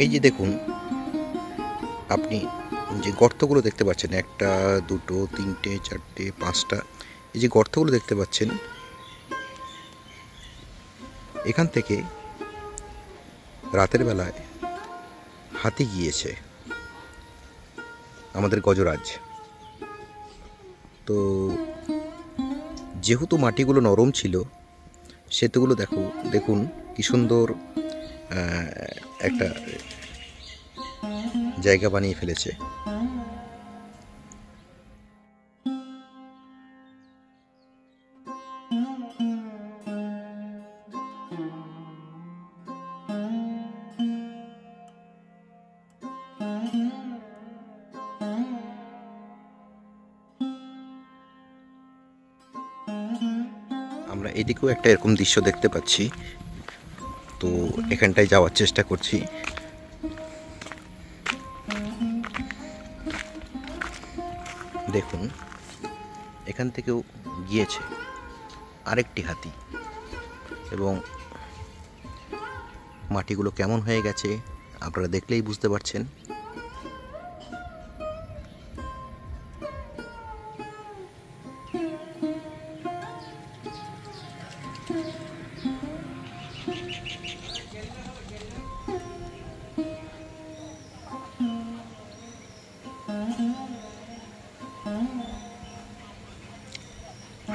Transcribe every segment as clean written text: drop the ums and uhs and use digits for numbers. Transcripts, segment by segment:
এই যে দেখুন, আপনি যে গর্তগুলো দেখতে পাচ্ছেন, একটা দুটো তিনটে চারটে পাঁচটা, এই যে গর্তগুলো দেখতে পাচ্ছেন, এখান থেকে রাতের বেলায় হাতি গিয়েছে আমাদের গজরাজ। তো যেহেতু মাটিগুলো নরম ছিল, সেতুগুলো দেখুন কি সুন্দর একটা জায়গা বানিয়ে ফেলেছে। আমরা এদিকেও একটা এরকম দৃশ্য দেখতে পাচ্ছি, তো এখানটায় যাওয়ার চেষ্টা করছি। দেখুন, এখান থেকেও গিয়েছে আরেকটি হাতি, এবং মাটিগুলো কেমন হয়ে গেছে আপনারা দেখলেই বুঝতে পারছেন।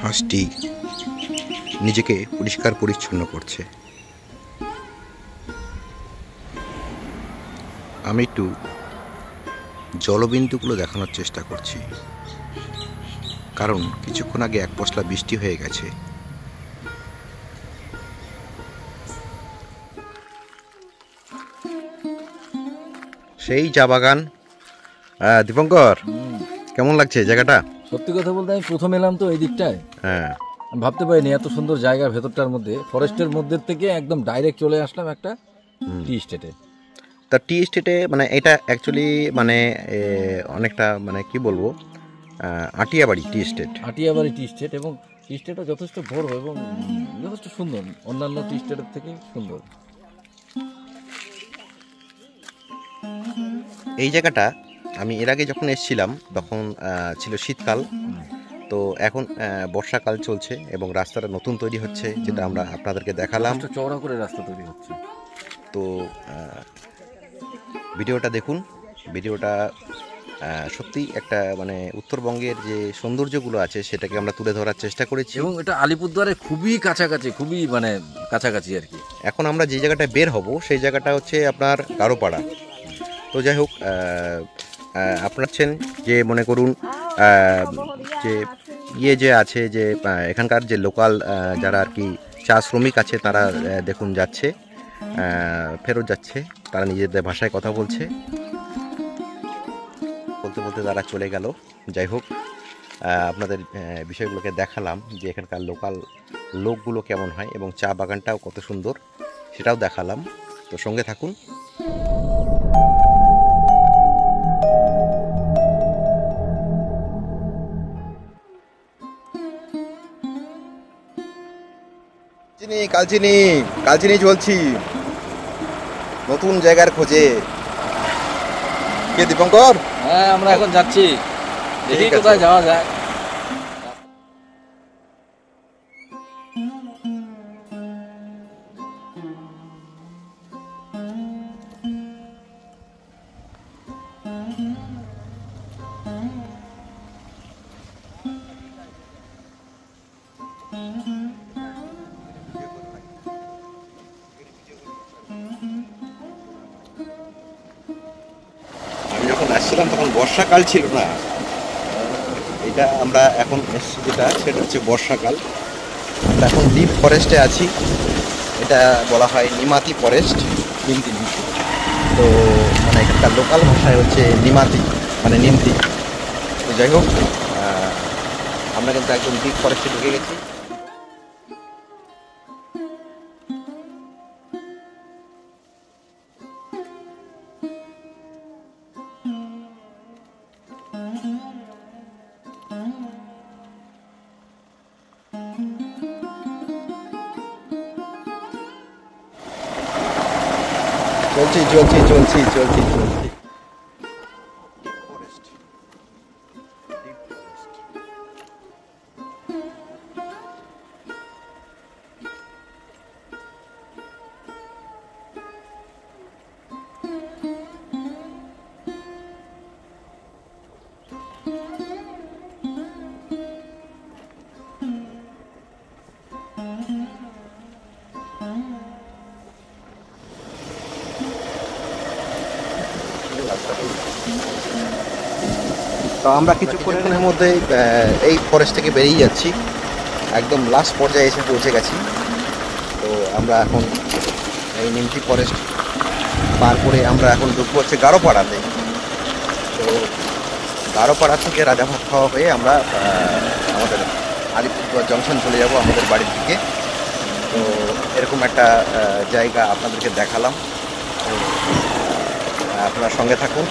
হাঁসটি নিজেকে পরিষ্কার পরিচ্ছন্ন করছে। আমি একটু জলবিন্দুগুলো দেখানোর চেষ্টা করছি, কারণ কিছুক্ষণ আগে এক পশলা বৃষ্টি হয়ে গেছে। সেই চা বাগান। দীপঙ্কর, কেমন লাগছে জায়গাটা? সত্যি কথা বলতে আমি প্রথম এলাম তো এই দিকটায়, হ্যাঁ, আমি ভাবতে পারিনি এত সুন্দর জায়গা ভেতরটার মধ্যে, ফরেস্টের মধ্যে থেকে একদম ডাইরেক্ট চলে আসলাম একটা টি স্টেটে। তা টি স্টেটে মানে এটা অ্যাকচুয়ালি মানে অনেকটা মানে কি বলবো, আটিয়াবাড়ি টি স্টেট। আটিয়াবাড়ি টি স্টেট, এবং টি স্টেটটা যথেষ্ট বড় এবং যথেষ্ট সুন্দর, অন্যান্য টি স্টেটের থেকে সুন্দর। এই জায়গাটা আমি এর আগে যখন এসেছিলাম তখন ছিল শীতকাল, তো এখন বর্ষাকাল চলছে এবং রাস্তাটা নতুন তৈরি হচ্ছে, যেটা আমরা আপনাদেরকে দেখালাম। চওড়া করে রাস্তা তৈরি হচ্ছে। তো ভিডিওটা দেখুন, ভিডিওটা সত্যি একটা মানে উত্তরবঙ্গের যে সৌন্দর্যগুলো আছে সেটাকে আমরা তুলে ধরার চেষ্টা করেছি, এবং এটা আলিপুরদুয়ারের খুবই কাছাকাছি, খুবই মানে কাছাকাছি আর কি। এখন আমরা যে জায়গাটায় বের হব সেই জায়গাটা হচ্ছে আপনার গারোপাড়া। তো যাই হোক, আপনারা আছেন যে মনে করুন যে যে আছে যে এখানকার যে লোকাল যারা আর কি চা শ্রমিক আছে, তারা দেখুন যাচ্ছে, ফেরত যাচ্ছে, তারা নিজেদের ভাষায় কথা বলছে, বলতে বলতে তারা চলে গেল। যাই হোক, আপনাদের বিষয়গুলোকে দেখালাম যে এখানকার লোকাল লোকগুলো কেমন হয় এবং চা বাগানটাও কত সুন্দর সেটাও দেখালাম। তো সঙ্গে থাকুন। কালচিনি কালচিনি চলছি নতুন জায়গার খোঁজে। কে দীপঙ্কর? হ্যাঁ, আমরা এখন যাচ্ছি, দেখি কোথায় যাওয়া যায়। আমি যখন আসছিলাম তখন বর্ষাকাল ছিল না, এটা আমরা এখন এসছি যেটা সেটা হচ্ছে বর্ষাকাল। আমরা এখন ডিপ ফরেস্টে আছি, এটা বলা হয় নিমাতি ফরেস্ট, নিমতি। তো মানে এখানকার লোকাল ভাষায় হচ্ছে নিমাতি মানে নিমতি। তো যাই হোক, আমরা কিন্তু একদম ডিপ ফরেস্টে ঢুকে গেছি। তো চলছি চলছি চলছি চলছি চলছি ফরেস্ট, ডিপ ফরেস্ট। তো আমরা কিছুক্ষণের মধ্যে এই ফরেস্ট থেকে বেরিয়ে যাচ্ছি, একদম লাস্ট পর্যায়ে এসে পৌঁছে গেছি। তো আমরা এখন এই নিমতি ফরেস্ট পার করে আমরা এখন ঢুকবো হচ্ছে গারোপাড়াতে। তো গারোপাড়া থেকে রাজাভাত খাওয়া হয়ে আমরা আমাদের আলিপুরদুয়ার জংশন চলে যাব আমাদের বাড়ির দিকে। তো এরকম একটা জায়গা আপনাদেরকে দেখালাম, তো আপনারা সঙ্গে থাকুন।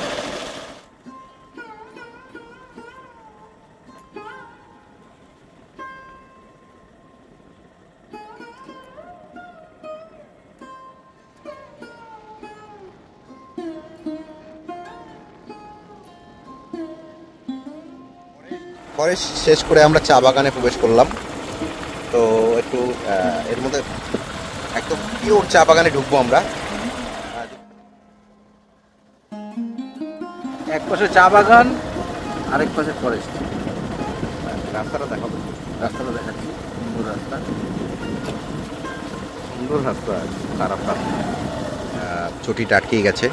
ফরেস্ট শেষ করে আমরা চা বাগানে প্রবেশ করলাম। তো একটু এর মধ্যে একদম পিওর চা বাগানে ঢুকবো আমরা। এক পাশে চা বাগান, আরেক পাশে ফরেস্ট। রাস্তাটা দেখাবো, রাস্তাটা দেখাচ্ছি, সুন্দর রাস্তা। সুন্দর রাস্তা, খারাপ রাস্তা, চটিটা আটকে গেছে।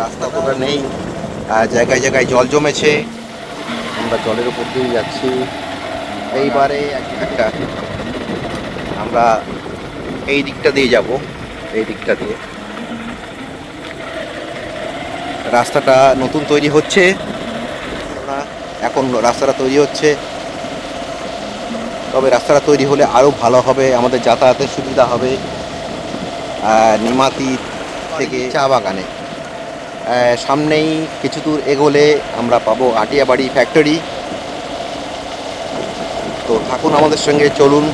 রাস্তাটা নেই, জায়গায় জায়গায় জল জমেছে, আমরা জলের উপর দিয়ে যাচ্ছি। এইবারে একটা আমরা এই দিকটা দিয়ে যাব, এই দিকটা দিয়ে। রাস্তাটা নতুন তৈরি হচ্ছে, এখন রাস্তাটা তৈরি হচ্ছে, তবে রাস্তাটা তৈরি হলে আরও ভালো হবে, আমাদের যাতায়াতের সুবিধা হবে। নিমাতি থেকে চা বাগানে সামনেই কিছু দূর এগোলে আমরা পাবো আটিয়াবাড়ি ফ্যাক্টরি। তো থাকুন আমাদের সঙ্গে, চলুন।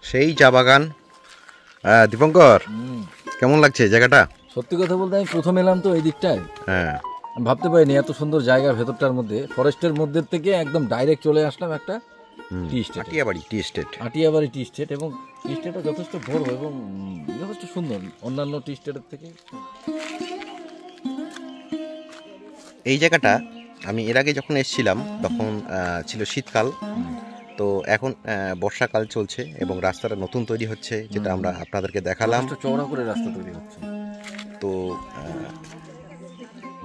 সেই চা বাগান। দীপঙ্কর, কেমন লাগছে জায়গাটা? সত্যি কথা বলতে আমি প্রথম এলাম তো এই দিকটায়, হ্যাঁ, আমি ভাবতে পারিনি এত সুন্দর জায়গা ভেতরটার মধ্যে, ফরেস্টের মধ্যে থেকে একদম ডাইরেক্ট চলে আসলাম একটা টি স্টেট, আটিয়াবাড়ি টি স্টেট। আটিয়াবাড়ি টি স্টেট। এবং টি স্টেটটা যথেষ্ট বড় এবং যথেষ্ট সুন্দর অন্যান্য টি স্টেটের থেকে। এই জায়গাটা আমি এর আগে যখন এসেছিলাম তখন ছিল শীতকাল, তো এখন বর্ষাকাল চলছে এবং রাস্তাটা নতুন তৈরি হচ্ছে, যেটা আমরা আপনাদেরকে দেখালাম। চওড়া করে রাস্তা তৈরি হচ্ছে। তো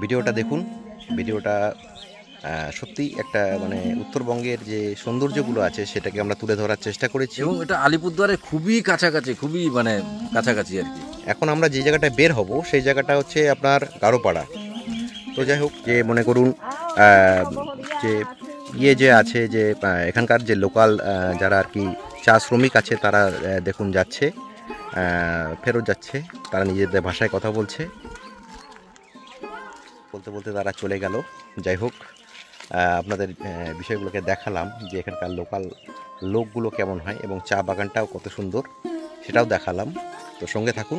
ভিডিওটা দেখুন, ভিডিওটা সত্যি একটা মানে উত্তরবঙ্গের যে সৌন্দর্যগুলো আছে সেটাকে আমরা তুলে ধরার চেষ্টা করেছি। এবং এটা আলিপুরদুয়ারের খুবই কাছাকাছি, খুবই মানে কাছাকাছি আর কি। এখন আমরা যে জায়গাটায় বের হব সেই জায়গাটা হচ্ছে আপনার গারোপাড়া। তো যাই হোক, যে মনে করুন যে যে আছে যে এখানকার যে লোকাল যারা আর কি চা শ্রমিক আছে তারা দেখুন যাচ্ছে, ফেরত যাচ্ছে, তারা নিজেদের ভাষায় কথা বলছে, বলতে বলতে তারা চলে গেল। যাই হোক, আপনাদের বিষয়গুলোকে দেখালাম যে এখানকার লোকাল লোকগুলো কেমন হয় এবং চা বাগানটাও কত সুন্দর সেটাও দেখালাম। তো সঙ্গে থাকুন।